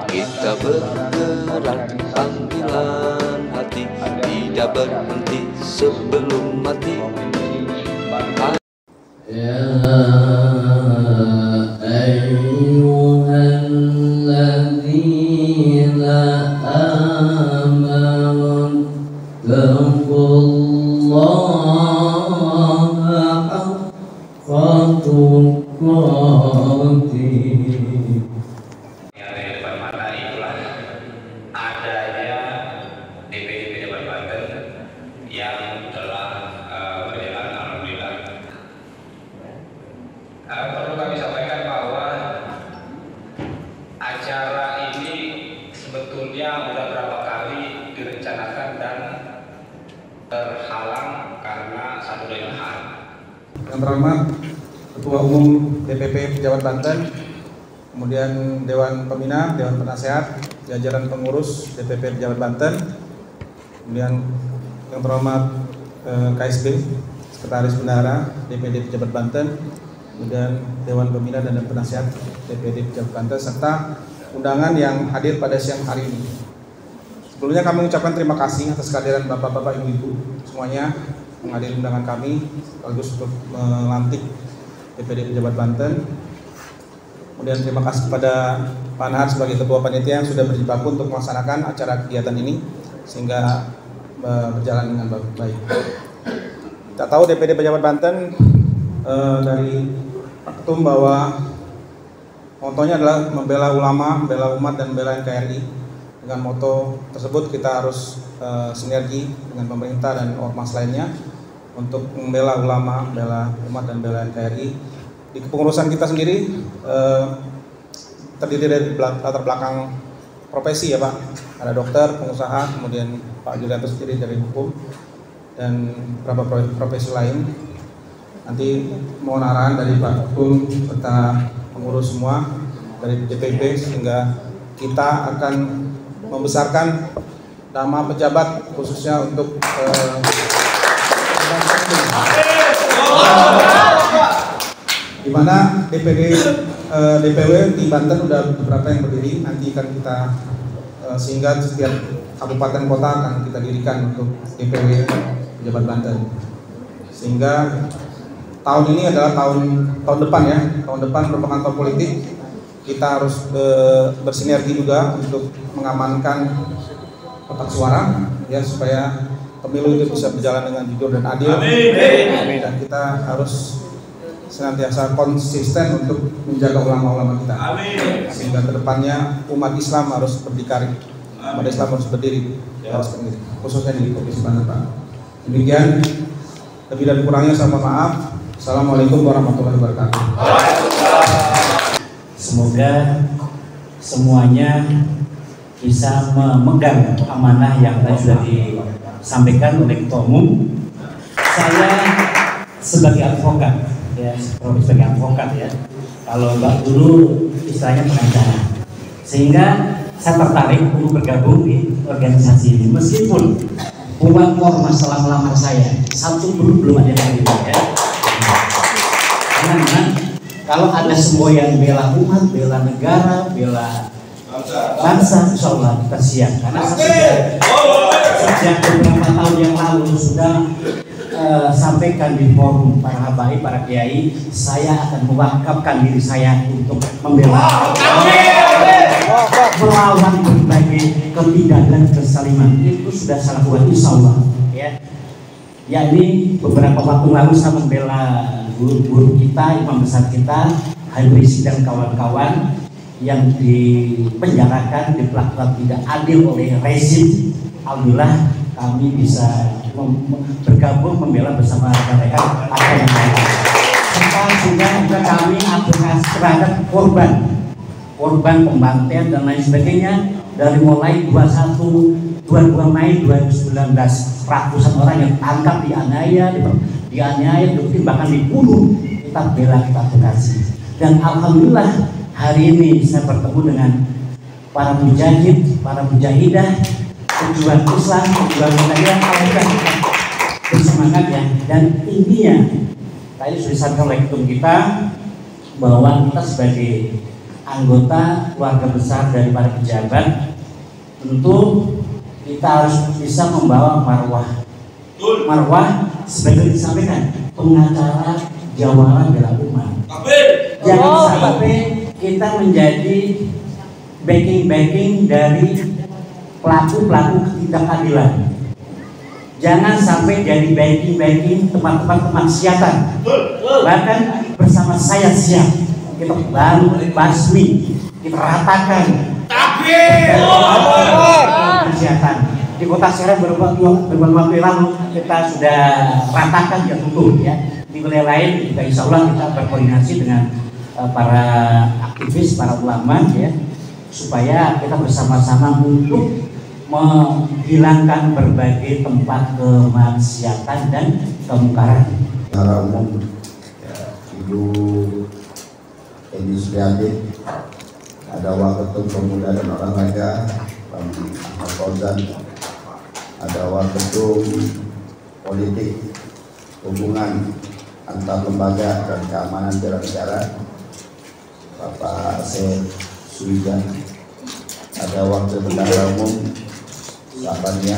kita bergerak panggilan hati, tidak berhenti sebelum mati. Ya ayyuhalladzina amanu taqullaha haqqa tuqatih. Yang telah berjalan alhamdulillah. Perlu kami sampaikan bahwa acara ini sebetulnya sudah berapa kali direncanakan dan terhalang karena satu lain hal. Yang terhormat Ketua Umum DPP Pejabat Banten, kemudian Dewan Pembina, Dewan Penasehat, jajaran pengurus DPP Pejabat Banten, kemudian yang terhormat KSB, Sekretaris Bendahara DPD Pejabat Banten, kemudian Dewan Pembina dan Dewan Penasehat DPD Pejabat Banten, serta undangan yang hadir pada siang hari ini. Sebelumnya kami mengucapkan terima kasih atas kehadiran Bapak-Bapak, Ibu-Ibu semuanya menghadiri undangan kami sekaligus untuk melantik DPD Pejabat Banten. Kemudian terima kasih kepada Pak Nahar sebagai Ketua Panitia yang sudah berjibaku untuk melaksanakan acara kegiatan ini sehingga berjalan dengan baik. Kita tahu DPD Pejabat Banten dari Pak Ketum bahwa motonya adalah membela ulama, membela umat, dan membela NKRI. Dengan moto tersebut kita harus sinergi dengan pemerintah dan ormas lainnya untuk membela ulama, membela umat, dan membela NKRI. Di kepengurusan kita sendiri terdiri dari latar belakang profesi ya Pak. Ada dokter, pengusaha, kemudian Pak Julianto sendiri dari hukum, dan beberapa profesi lain. Nanti mohon arahan dari Pak Ketum serta pengurus semua dari DPP sehingga kita akan membesarkan nama pejabat khususnya untuk di mana DPW di Banten sudah beberapa yang berdiri, nanti akan kita sehingga setiap kabupaten kota akan kita dirikan untuk DPW Pejabat Banten, sehingga tahun ini adalah tahun depan ya, tahun depan merupakan tahun politik. Kita harus bersinergi juga untuk mengamankan kotak suara ya, supaya pemilu itu bisa berjalan dengan jujur dan adil. Amin. Dan kita harus senantiasa konsisten untuk menjaga ulama-ulama kita. Amin. Sehingga kedepannya umat Islam harus berdikari, umat Islam harus berdiri, harus berdiri, khususnya di Provinsi Banten Pak. Demikian, lebih dan kurangnya saya mohon maaf. Assalamualaikum warahmatullahi wabarakatuh. Semoga semuanya bisa memegang amanah yang tadi sudah disampaikan oleh Ketua Umum. Saya sebagai advokat ya, kalau Mbak dulu istilahnya pengacara, sehingga saya tertarik untuk bergabung di organisasi ini meskipun buat masalah melamar saya satu belum ada yang ya. Karena kalau ada semboyan bela umat, bela negara, bela bangsa, insya Allah kita siap. Karena sejak beberapa tahun yang lalu sudah sampaikan di forum para habaib, para kiai, saya akan mewakafkan diri saya untuk membela, melawan berbagai kebidanan kesaliman. Itu sudah salah buat insya Allah ya. Yakni beberapa waktu lalu saya membela guru-guru kita, imam besar kita, Habib Rizik dan kawan-kawan yang dipenjarakan, diperlakukan tidak adil oleh rezim. Alhamdulillah kami bisa bergabung membela bersama mereka apa yang lain. Serta juga kami advokasi terhadap korban pembantaian dan lain sebagainya dari mulai 22 Mei 2019 ratusan orang yang tangkap, dianiaya, bahkan dibunuh, kita bela, kita advokasi. Dan alhamdulillah hari ini saya bertemu dengan para mujahid, para mujahidah, pejuang Islam, pejuang negara, alhamdulillah bersemangat ya. Dan intinya tadi sudah disampaikan oleh ketum kita bahwa kita sebagai anggota keluarga besar dari para pejabat, tentu kita harus bisa membawa marwah. Marwah sebagai disampaikan pengacara jawara bela umat. Jangan sampai kita menjadi backing dari pelaku-pelaku ketidakadilan. Jangan sampai jadi backing tempat-tempat kemaksiatan. Bahkan bersama saya siap kita baru basmi, kita ratakan kemaksiatan. Di kota Serang beberapa waktu lalu kita sudah ratakan ya tentu ya. Di wilayah lain juga insya Allah kita berkoordinasi dengan para aktivis, para ulama ya, supaya kita bersama-sama untuk menghilangkan berbagai tempat kemaksiatan dan kemungkaran. Secara umum, Ibu Eni Suryadi, ada Waketum Pemuda dan Olahraga, Bang Ahmad Fauzan, ada Waketum Politik Hubungan Antar Lembaga dan Keamanan Bela Negara, Bapak Syed Suijan, ada Wakil Bendahara Umum Sabannya,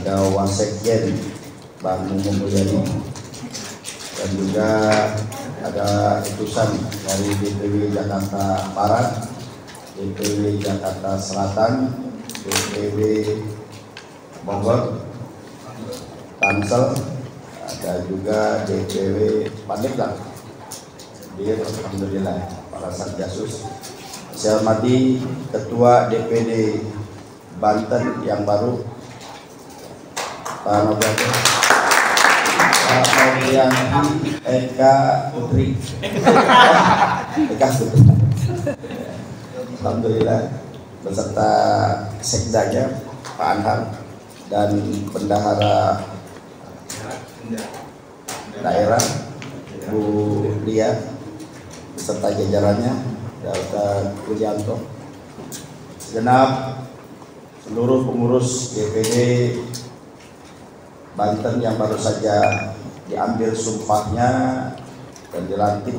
ada Wasekjen Bang Mumung Mulyadi, dan juga ada utusan dari DPW Jakarta Barat, DPW Jakarta Selatan, DPW Bogor, Tangsel, ada juga DPW Pandeglang. Alhamdulillah para Satgasus. Saya hormati Ketua DPD Banten yang baru, Pak Nobrate, Pak Nobrianti Eka Putri. Eka Putri. Alhamdulillah beserta sekdanya Pak Anhar dan bendahara daerah Bu Lia beserta jajarannya, Dr. Wijanto, segenap seluruh pengurus DPD Banten yang baru saja diambil sumpahnya dan dilantik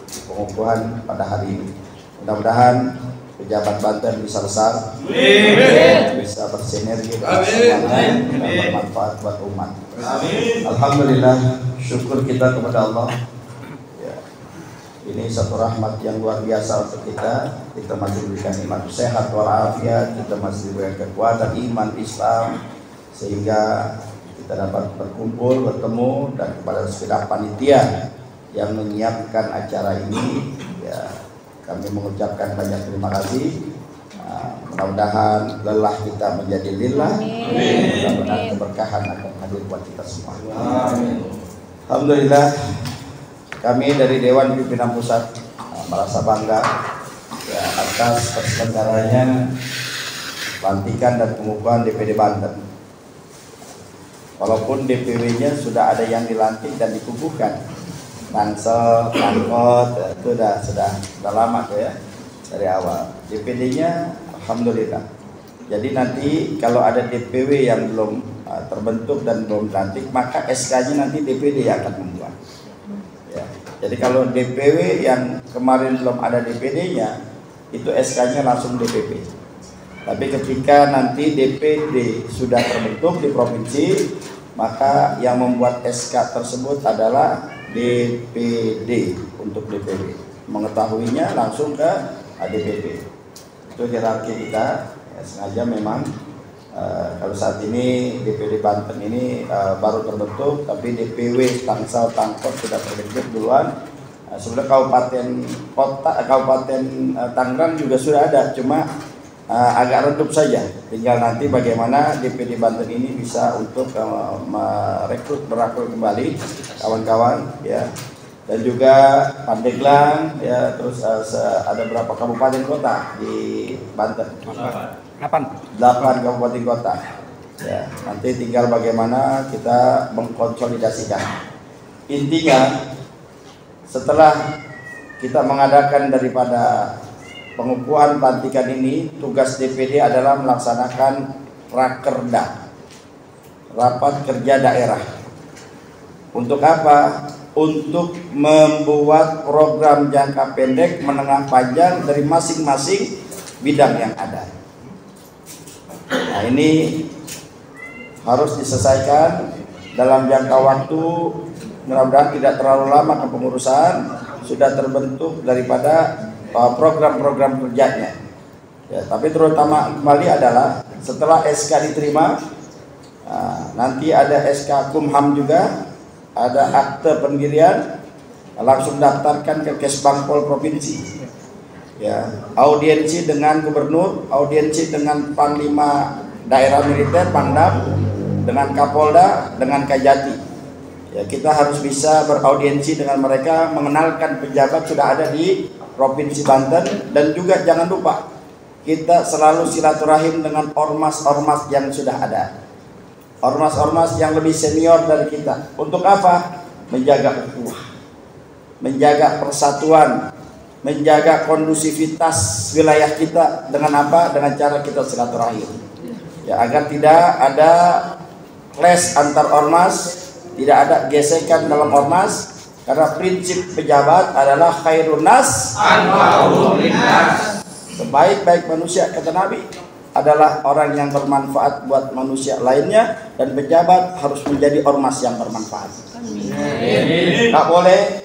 di pengukuhan pada hari ini. Mudah-mudahan pejabat Banten bisa besar, bisa bersinergi dan bermanfaat buat umat. Alhamdulillah, syukur kita kepada Allah. Ini satu rahmat yang luar biasa untuk kita. Kita masih diberikan iman sehat walafiat, kita masih diberikan kekuatan iman Islam, sehingga kita dapat berkumpul, bertemu, dan kepada segenap panitia yang menyiapkan acara ini, ya, kami mengucapkan banyak terima kasih. Mudah-mudahan lelah kita menjadi lillah, mudah-mudahan keberkahan akan hadir buat kita semua. Alhamdulillah, kami dari Dewan Pimpinan Pusat merasa bangga ya, atas terselenggaranya pelantikan dan pengukuhan DPD Banten. Walaupun DPW-nya sudah ada yang dilantik dan dikukuhkan, Tangsel, Pangkot, itu sudah lama tuh ya dari awal. DPD-nya alhamdulillah. Jadi nanti kalau ada DPW yang belum terbentuk dan belum dilantik, maka SK-nya nanti DPD yang akan membuat. Ya. Jadi kalau DPW yang kemarin belum ada DPD-nya, itu SK-nya langsung DPP. Tapi ketika nanti DPD sudah terbentuk di provinsi, maka yang membuat SK tersebut adalah DPD untuk DPW. Mengetahuinya langsung ke DPP. Itu hierarki kita. Ya, sengaja memang kalau saat ini DPD Banten ini baru terbentuk, tapi DPW Tangsel Pangkot sudah terbentuk duluan. Sebenarnya Kabupaten Tangerang juga sudah ada, cuma agak redup saja. Tinggal nanti bagaimana DPD Banten ini bisa untuk merekrut kembali kawan-kawan ya. Dan juga Pandeglang ya, terus ada berapa kabupaten kota di Banten? 8 kabupaten kota. Ya, nanti tinggal bagaimana kita mengkonsolidasikan. Intinya setelah kita mengadakan daripada pengukuhan pelantikan ini, tugas DPD adalah melaksanakan rakerda, rapat kerja daerah. Untuk apa? untuk membuat program jangka pendek, menengah, panjang dari masing-masing bidang yang ada. Nah, ini harus diselesaikan dalam jangka waktu, mudah-mudahan tidak terlalu lama kepengurusan sudah terbentuk daripada program-program kerjanya. Ya, tapi terutama kembali adalah setelah SK diterima, nanti ada SK Kumham juga, ada akte pendirian, langsung daftarkan ke Kesbangpol provinsi. Ya, audiensi dengan gubernur, audiensi dengan panglima daerah militer, Pangdam, dengan Kapolda, dengan Kajati. Ya, kita harus bisa beraudiensi dengan mereka, mengenalkan pejabat sudah ada di Provinsi Banten, dan juga jangan lupa kita selalu silaturahim dengan ormas-ormas yang sudah ada. Ormas-ormas yang lebih senior dari kita. Untuk apa? Menjaga ukhuwah, menjaga persatuan, menjaga kondusivitas wilayah kita. Dengan apa? Dengan cara kita silaturahim. Ya, agar tidak ada clash antar ormas, tidak ada gesekan dalam ormas. Karena prinsip pejabat adalah khairun nas anfa'uhum linnas. Sebaik-baik manusia, kata Nabi, adalah orang yang bermanfaat buat manusia lainnya, dan pejabat harus menjadi ormas yang bermanfaat. Tidak boleh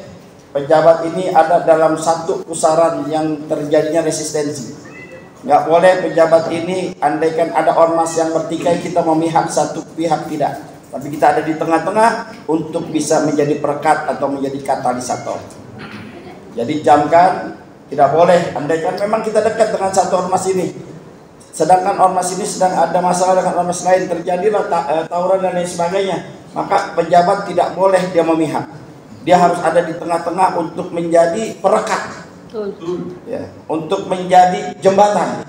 pejabat ini ada dalam satu pusaran yang terjadinya resistensi. Nggak boleh pejabat ini andaikan ada ormas yang bertikai kita memihak satu pihak, tidak. Tapi kita ada di tengah-tengah untuk bisa menjadi perekat atau menjadi katalisator. Jadi jamkan, tidak boleh andaikan memang kita dekat dengan satu ormas ini, sedangkan ormas ini sedang ada masalah dengan ormas lain, terjadilah tawuran dan lain sebagainya, maka pejabat tidak boleh dia memihak. Dia harus ada di tengah-tengah untuk menjadi perekat, ya, untuk menjadi jembatan.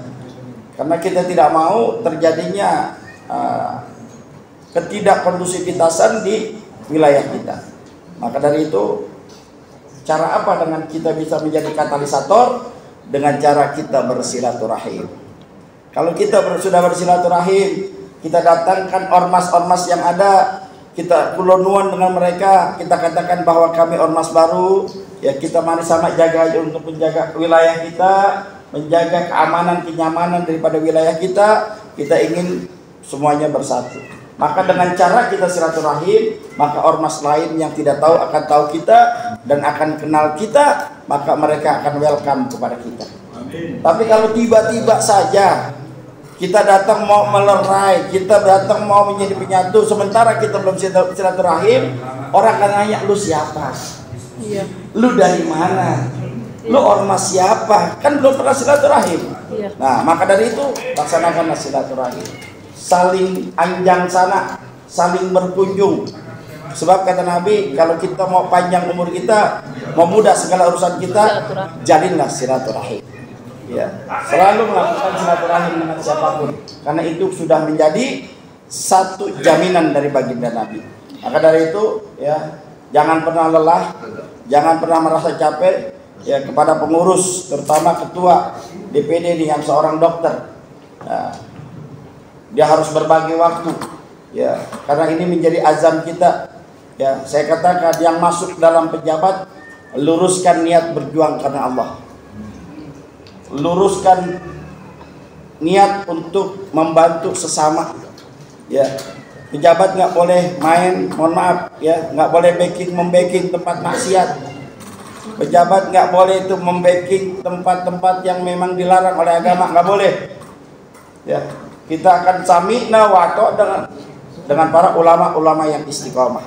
Karena kita tidak mau terjadinya ketidakkondusivitasan di wilayah kita. Maka dari itu, cara apa dengan kita bisa menjadi katalisator? Dengan cara kita bersilaturahim. Kalau kita sudah bersilaturahim, kita datangkan ormas-ormas yang ada, kita kulonuan dengan mereka, kita katakan bahwa kami ormas baru, ya kita mari sama jaga untuk menjaga wilayah kita, menjaga keamanan, kenyamanan daripada wilayah kita. Kita ingin semuanya bersatu. Maka dengan cara kita silaturahim, maka ormas lain yang tidak tahu akan tahu kita dan akan kenal kita, maka mereka akan welcome kepada kita. Amin. Tapi kalau tiba-tiba saja kita datang mau melerai, kita datang mau menjadi penyatu, sementara kita belum silaturahim, orang akan nanya, lu siapa? Iya. Lu dari mana? Lu ormas siapa? Kan belum pernah silaturahim. Iya. Nah, maka dari itu laksanakanlah silaturahim. Saling anjang sana, saling berkunjung. Sebab kata Nabi, kalau kita mau panjang umur kita, mau mudah segala urusan kita, jalinlah silaturahim. Ya, selalu melakukan silaturahim dengan siapapun, karena itu sudah menjadi satu jaminan dari baginda Nabi. Maka dari itu, ya, jangan pernah lelah, jangan pernah merasa capek. Ya, kepada pengurus, terutama ketua DPD ini yang seorang dokter. Ya, dia harus berbagi waktu, ya, karena ini menjadi azam kita. Ya, saya katakan yang masuk dalam pejabat, luruskan niat berjuang karena Allah, luruskan niat untuk membantu sesama. Ya, pejabat nggak boleh main, mohon maaf, ya, nggak boleh membacking tempat maksiat. Pejabat nggak boleh itu membacking tempat-tempat yang memang dilarang oleh agama, nggak boleh. Ya. Kita akan sami'na wa ata'na dengan para ulama-ulama yang istiqomah,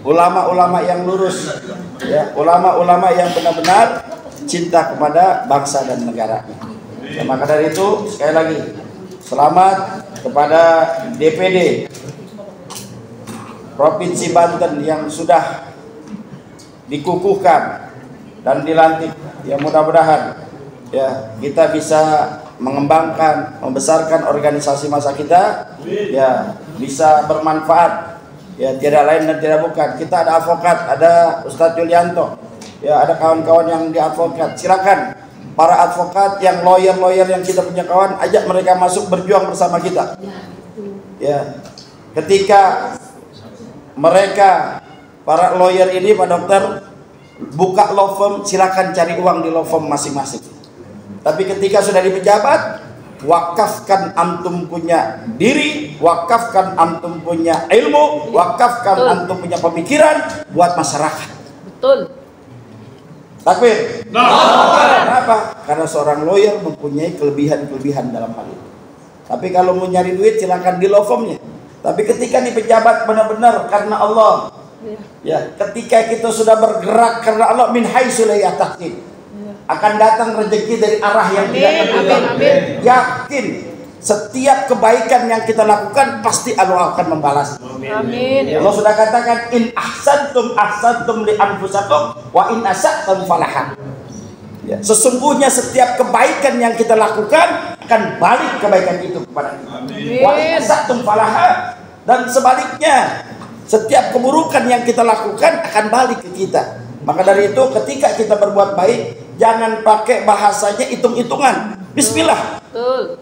ulama-ulama yang lurus, ya, ulama-ulama yang benar-benar cinta kepada bangsa dan negara. Ya, maka dari itu sekali lagi selamat kepada DPD Provinsi Banten yang sudah dikukuhkan dan dilantik. Ya, mudah-mudahan ya kita bisa mengembangkan, membesarkan organisasi masa kita, ya, bisa bermanfaat, ya, tidak lain dan tidak bukan. Kita ada advokat, ada Ustadz Yulianto, ya, ada kawan-kawan yang di advokat. Silakan para advokat yang lawyer yang kita punya kawan, ajak mereka masuk berjuang bersama kita. Ya, ketika mereka para lawyer ini, Pak Dokter, buka law firm, silakan cari uang di law firm masing-masing. Tapi ketika sudah di pejabat, wakafkan antum punya diri, wakafkan antum punya ilmu, wakafkan antum punya pemikiran buat masyarakat. Betul. Takbir. Kenapa? Karena seorang lawyer mempunyai kelebihan-kelebihan dalam hal itu. Tapi kalau mau nyari duit silakan di law firmnya. Tapi ketika di pejabat benar-benar karena Allah, ya, ketika kita sudah bergerak karena Allah, min haitsu la yahtasib, akan datang rezeki dari arah yang tidak terduga. Yakin setiap kebaikan yang kita lakukan pasti Allah akan membalas. Amin. Allah sudah katakan, in ahsantum li anfusakum wa in asatum falaha. Ya, sesungguhnya setiap kebaikan yang kita lakukan akan balik kebaikan itu kepada kita. Wa in asatum falaha, dan sebaliknya setiap keburukan yang kita lakukan akan balik ke kita. Maka dari itu ketika kita berbuat baik, jangan pakai bahasanya hitung-hitungan. Bismillah. Betul.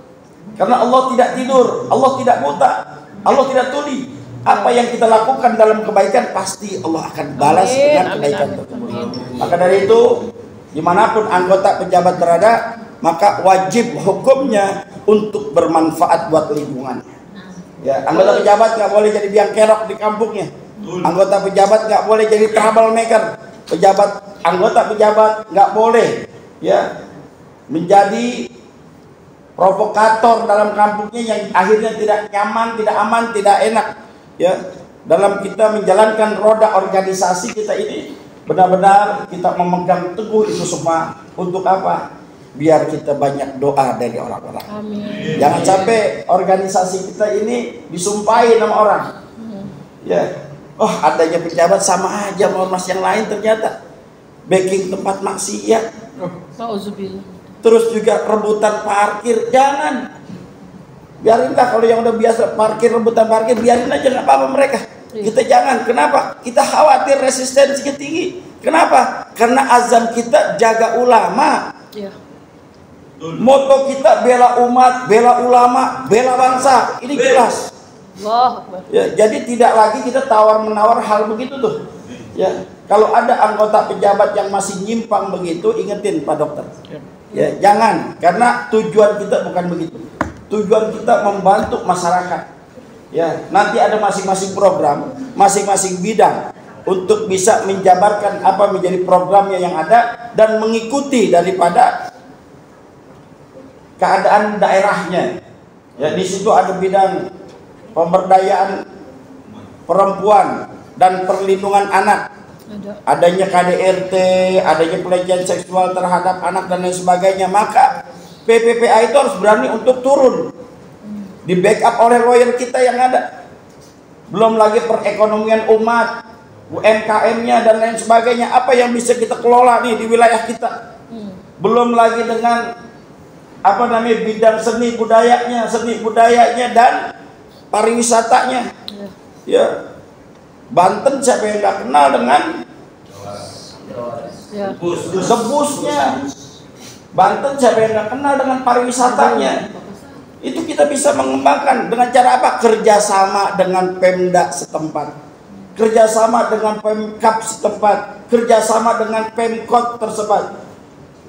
Karena Allah tidak tidur, Allah tidak buta, Allah tidak tuli. Apa yang kita lakukan dalam kebaikan pasti Allah akan balas dengan kebaikan tersebut. Maka dari itu, dimanapun anggota pejabat berada, maka wajib hukumnya untuk bermanfaat buat lingkungan. Ya, anggota pejabat nggak boleh jadi biang kerok di kampungnya. Anggota pejabat nggak boleh jadi troublemaker. Anggota pejabat nggak boleh ya menjadi provokator dalam kampungnya yang akhirnya tidak nyaman, tidak aman, tidak enak. Ya, dalam kita menjalankan roda organisasi kita ini benar-benar kita memegang teguh itu semua untuk apa? Biar kita banyak doa dari orang-orang. Amin. Jangan sampai organisasi kita ini disumpahin sama orang. Ya, oh adanya pejabat sama aja sama ormas yang lain ternyata. Backing tempat maksiat. Auzubillah. Terus juga rebutan parkir, jangan. Biarinlah kalau yang udah biasa parkir, rebutan parkir, biarin aja, nggak apa-apa mereka. Kita jangan. Kenapa? Kita khawatir resistensinya tinggi. Kenapa? Karena azam kita jaga ulama. Ya. Moto kita bela umat, bela ulama, bela bangsa. Ini jelas. Allah. Ya, jadi tidak lagi kita tawar-menawar hal begitu tuh. Ya, kalau ada anggota pejabat yang masih nyimpang begitu, ingetin Pak Dokter. Ya, jangan, karena tujuan kita bukan begitu. Tujuan kita membantu masyarakat. Ya, nanti ada masing-masing program, masing-masing bidang untuk bisa menjabarkan apa menjadi programnya yang ada dan mengikuti daripada keadaan daerahnya. Ya, di situ ada bidang pemberdayaan perempuan dan perlindungan anak. Adanya KDRT, adanya pelecehan seksual terhadap anak dan lain sebagainya, maka PPPA itu harus berani untuk turun, di backup oleh lawyer kita yang ada. Belum lagi perekonomian umat, UMKM-nya dan lain sebagainya, apa yang bisa kita kelola nih di wilayah kita. Belum lagi dengan apa namanya bidang seni budayanya dan pariwisatanya. Ya, Banten siapa yang nggak kenal dengan debusnya? Banten siapa yang nggak kenal dengan pariwisatanya? Itu kita bisa mengembangkan dengan cara apa? Kerjasama dengan Pemda setempat, kerjasama dengan Pemkab setempat, kerjasama dengan Pemkot tersebut.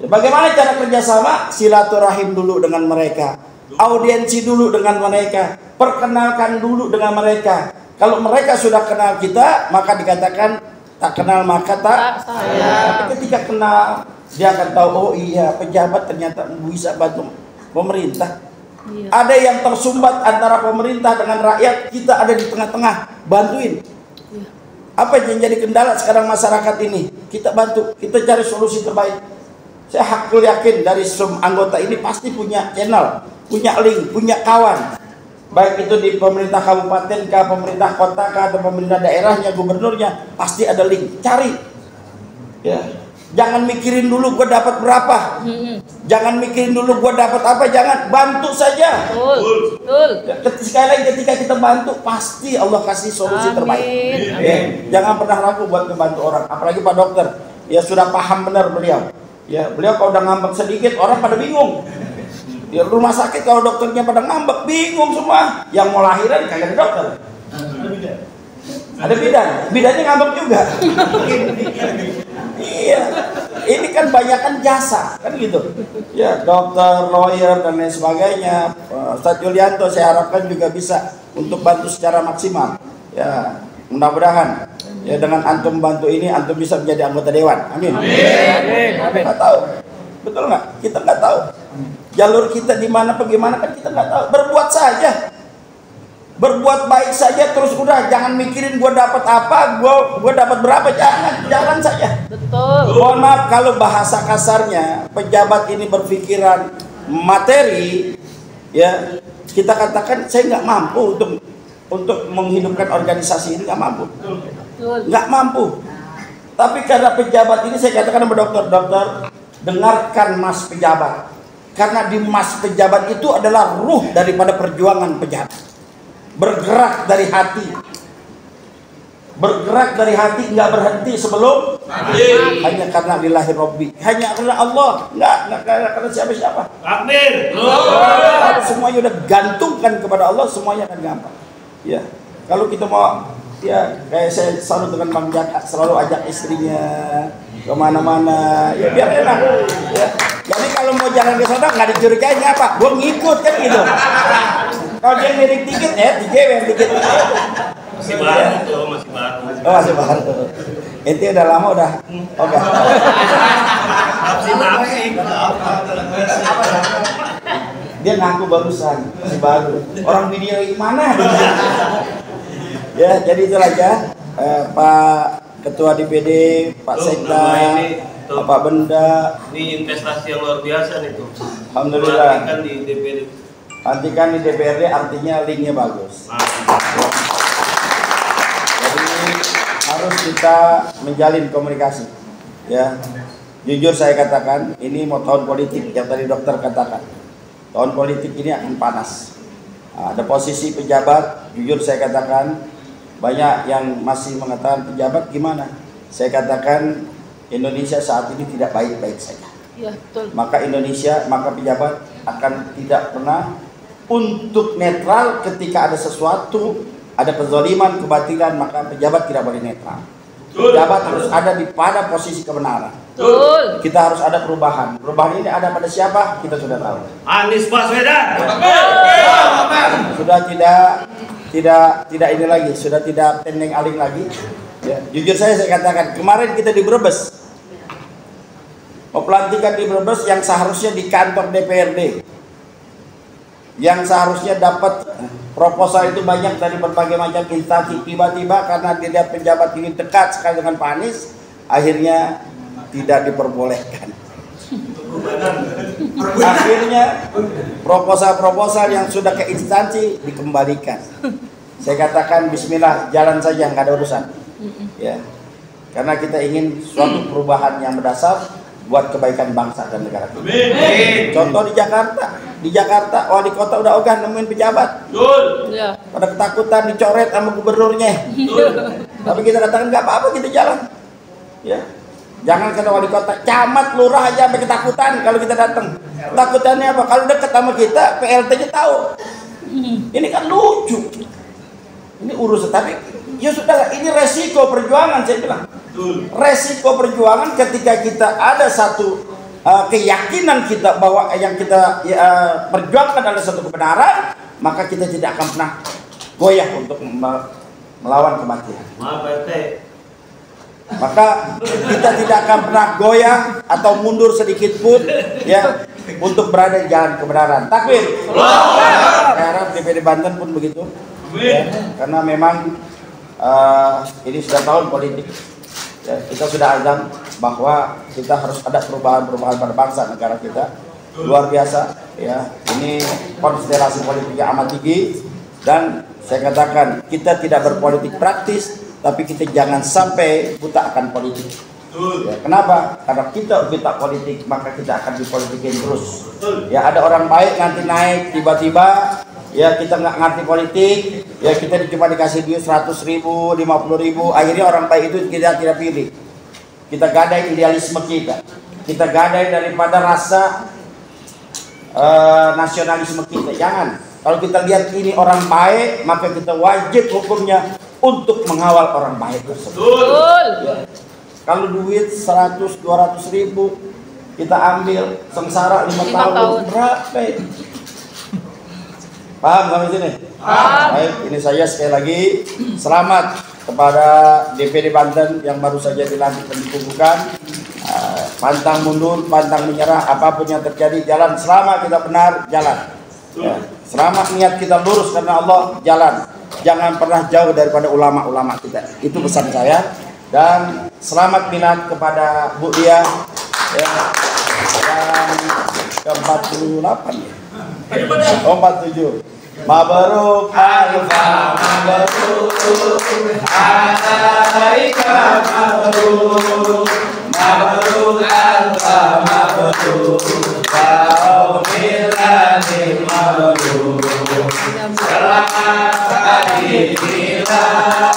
Ya, bagaimana cara kerjasama? Silaturahim dulu dengan mereka, audiensi dulu dengan mereka, perkenalkan dulu dengan mereka. Kalau mereka sudah kenal kita, maka dikatakan tak kenal maka tak sayang. Tapi ketika kenal, dia akan tahu, oh iya pejabat ternyata bisa bantu pemerintah. Iya. Ada yang tersumbat antara pemerintah dengan rakyat, kita ada di tengah-tengah, bantuin. Iya. Apa yang jadi kendala sekarang masyarakat ini? Kita bantu, kita cari solusi terbaik. Saya hakul yakin dari semua anggota ini pasti punya channel, punya link, punya kawan. Baik itu di pemerintah kabupaten kah, pemerintah kota kah, atau pemerintah daerahnya, gubernurnya, pasti ada link. Cari. Ya. Jangan mikirin dulu gue dapat berapa. Jangan mikirin dulu gue dapat apa, jangan, bantu saja. Betul. Ya, sekali lagi ketika kita bantu, pasti Allah kasih solusi terbaik. Ya, jangan pernah ragu buat membantu orang, apalagi Pak Dokter. Ya sudah paham benar beliau. Ya, beliau kalau udah ngambek sedikit orang pada bingung. Di rumah sakit kalau dokternya pada ngambek bingung semua, yang mau lahiran kagak ada dokter. Ada bidannya ngambek juga. Iya, ini kan banyakan jasa, kan gitu. Ya, dokter, lawyer dan lain sebagainya. Ustadz Yulianto saya harapkan juga bisa untuk bantu secara maksimal. Ya, mudah-mudahan ya dengan antum bantu ini antum bisa menjadi anggota dewan. Amin. Amin. Nggak tahu, betul nggak? Kita nggak tahu. Jalur kita di mana, bagaimana kan kita nggak tahu. Berbuat saja. Berbuat baik saja terus udah, jangan mikirin gua dapat apa, gua dapat berapa, jangan saja. Betul. Mohon maaf kalau bahasa kasarnya pejabat ini berpikiran materi, ya kita katakan saya nggak mampu untuk menghidupkan organisasi ini, nggak mampu, nggak mampu. Tapi karena pejabat ini saya katakan sama dokter, dengarkan mas pejabat, karena di mas pejabat itu adalah ruh daripada perjuangan pejabat. Bergerak dari hati, nggak berhenti sebelum hanya karena lillahi robbi, hanya karena Allah, nggak karena siapa-siapa. Amin. Semuanya udah gantungkan kepada Allah, semuanya akan gampang. Ya, kalau kita mau, ya kayak saya selalu dengan Bang Jaka, selalu ajak istrinya kemana-mana, ya biar enak. Ya. Jadi kalau mau jalan ke sana nggak dicurigain apa, gue ngikut kan gitu. Kalau dia miring dikit, dijewer dikit. Masih baru tuh, masih baru. Oh, masih baru. Itu udah lama udah. Oke. Dia ngaku barusan, masih baru. Orang video mana? Ya, jadi itu aja. Pak Ketua DPD, Pak Sekda, Pak Benda. Ini investasi yang luar biasa nih tuh. Alhamdulillah. Kan di DPD. Nantikan di DPRD, artinya linknya bagus. Jadi harus kita menjalin komunikasi. Ya, jujur saya katakan, ini mau tahun politik yang tadi dokter katakan. Tahun politik ini akan panas. Ada posisi pejabat, jujur saya katakan, banyak yang masih mengatakan pejabat gimana. Saya katakan Indonesia saat ini tidak baik-baik saja. Ya, betul. Maka Indonesia, maka pejabat akan tidak pernah untuk netral ketika ada sesuatu, ada kezaliman, kebatilan, maka pejabat tidak boleh netral. Pejabat harus ada pada posisi kebenaran. Betul. Kita harus ada perubahan. Perubahan ini ada pada siapa? Kita sudah tahu. Anies Baswedan. Sudah tidak ini lagi, sudah tidak tendeng aling lagi. Ya, jujur saya katakan, kemarin kita di Brebes, pelantikan di Brebes yang seharusnya di kantor DPRD, yang seharusnya dapat proposal itu banyak dari berbagai macam instansi, tiba-tiba karena dilihat pejabat ini dekat sekali dengan Pak Anies, akhirnya tidak diperbolehkan. Akhirnya proposal-proposal yang sudah ke instansi dikembalikan. Saya katakan Bismillah, jalan saja, nggak ada urusan. Ya, karena kita ingin suatu perubahan yang mendasar buat kebaikan bangsa dan negara kita. Contoh di Jakarta wali kota udah ogah nemuin pejabat. Ya. Pada ketakutan dicoret sama gubernurnya. Tapi kita katakan nggak apa-apa, kita jalan. Ya, jangan kata wali kota, camat, lurah aja sampai ketakutan kalau kita datang. Takutannya apa? Kalau dekat sama kita, PLT-nya tahu. Ini kan lucu. Ini urusan, tapi ya sudah, ini resiko perjuangan, saya bilang. Resiko perjuangan ketika kita ada satu keyakinan kita bahwa yang kita perjuangkan adalah satu kebenaran, maka kita tidak akan pernah goyah untuk melawan kematian. Maka kita tidak akan pernah goyah atau mundur sedikit pun, ya, untuk berada di jalan kebenaran. Takbir. Saya harap DPD Banten pun begitu. Ya, karena memang ini sudah tahun politik. Ya, kita sudah azam bahwa kita harus ada perubahan-perubahan pada bangsa negara kita. Luar biasa, ya. Ini konstelasi politik yang amat tinggi, dan saya katakan kita tidak berpolitik praktis, tapi kita jangan sampai buta akan politik. Ya, kenapa? Karena kita buta politik, maka kita akan dipolitikin terus. Ya, ada orang baik nanti naik tiba-tiba. Ya, kita nggak ngerti politik, ya kita cuma dikasih duit 100.000, 50.000, akhirnya orang baik itu kita tidak pilih. Kita gadai idealisme kita gadai daripada rasa nasionalisme kita. Jangan. Kalau kita lihat ini orang baik, maka kita wajib hukumnya untuk mengawal orang baik tersebut. Betul. Ya. Kalau duit 100-200 ribu kita ambil sengsara 5 tahun berapa? Paham sampai sini? Paham. Baik, ini saya sekali lagi selamat kepada DPD Banten yang baru saja dilantik dan dikukuhkan. Pantang mundur, pantang menyerah, apapun yang terjadi jalan selama kita benar jalan. Ya. Selama niat kita lurus karena Allah jalan. Jangan pernah jauh daripada ulama-ulama kita. Itu pesan saya. Dan selamat minat kepada Bu Dia yang ke-48 ya. Oh, 47. Mabruk alfa mabruk alaika mabruk mabruk alfa mabruk kaumilani mabruk selamat hari milad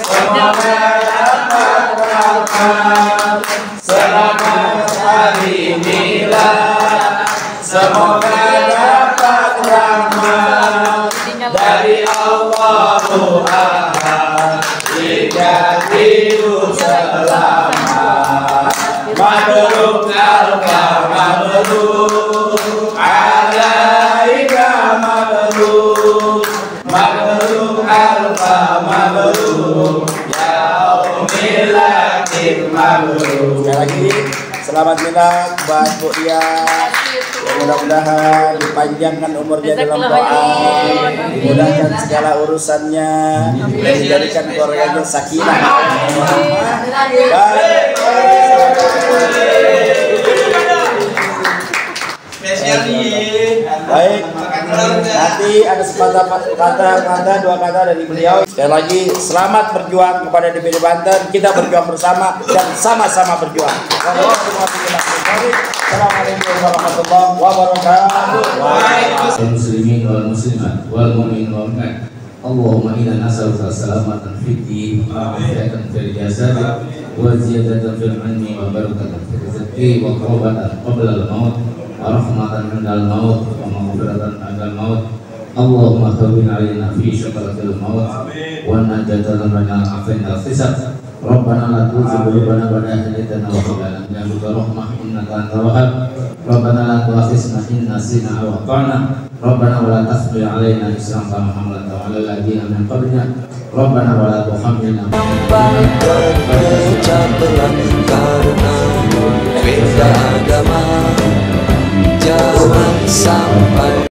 semoga dapat rahmat selamat hari milad semoga dapat rahmat dari Allahu Ahad hingga hidup selamat. Mabruk alfa mabruk alaika mabruk mabruk alfa mabruk yaumil akhir mabruk. Sekali lagi selamat milad buat Bu Dia. Mudah-mudahan dipanjangkan umurnya dalam doa, dimudahkan segala urusannya, dan dijadikan keluarganya sakinah. Baik, nanti ada sepatah kata, dua kata dari beliau. Sekali lagi, selamat berjuang kepada DPD Banten. Kita berjuang bersama dan sama-sama berjuang. Assalamualaikum warahmatullahi wabarakatuh. Waalaikumsalam muslimin wal muslimat wal mu'minin wal mu'minat. Allahumma inna nas'aluka salamatan fid din wa afiatan fil jasad wa ziyadatan fil ilmi wa barakatan fil rizqi wa qurratan qabla al-maut wa rahmatan 'inda al-maut wa maghfiratan 'inda al-maut. Allahumma hawwin 'alaina fi syakaratil maut wa najatan lana afin al-hisab. Rabbana la tuzigh qulubana ba'da idh hadaytana wa hab lana min ladunka rahmah innaka antal wahhab. Rabbana la tu'akhidhna in nasina aw akhtana. Rabbana wa la tahmil 'alaina isran kama hamaltahu 'alal ladzina min qablina. Rabbana wa la tuhammilna berpecah belah karena beda agama. Jangan sampai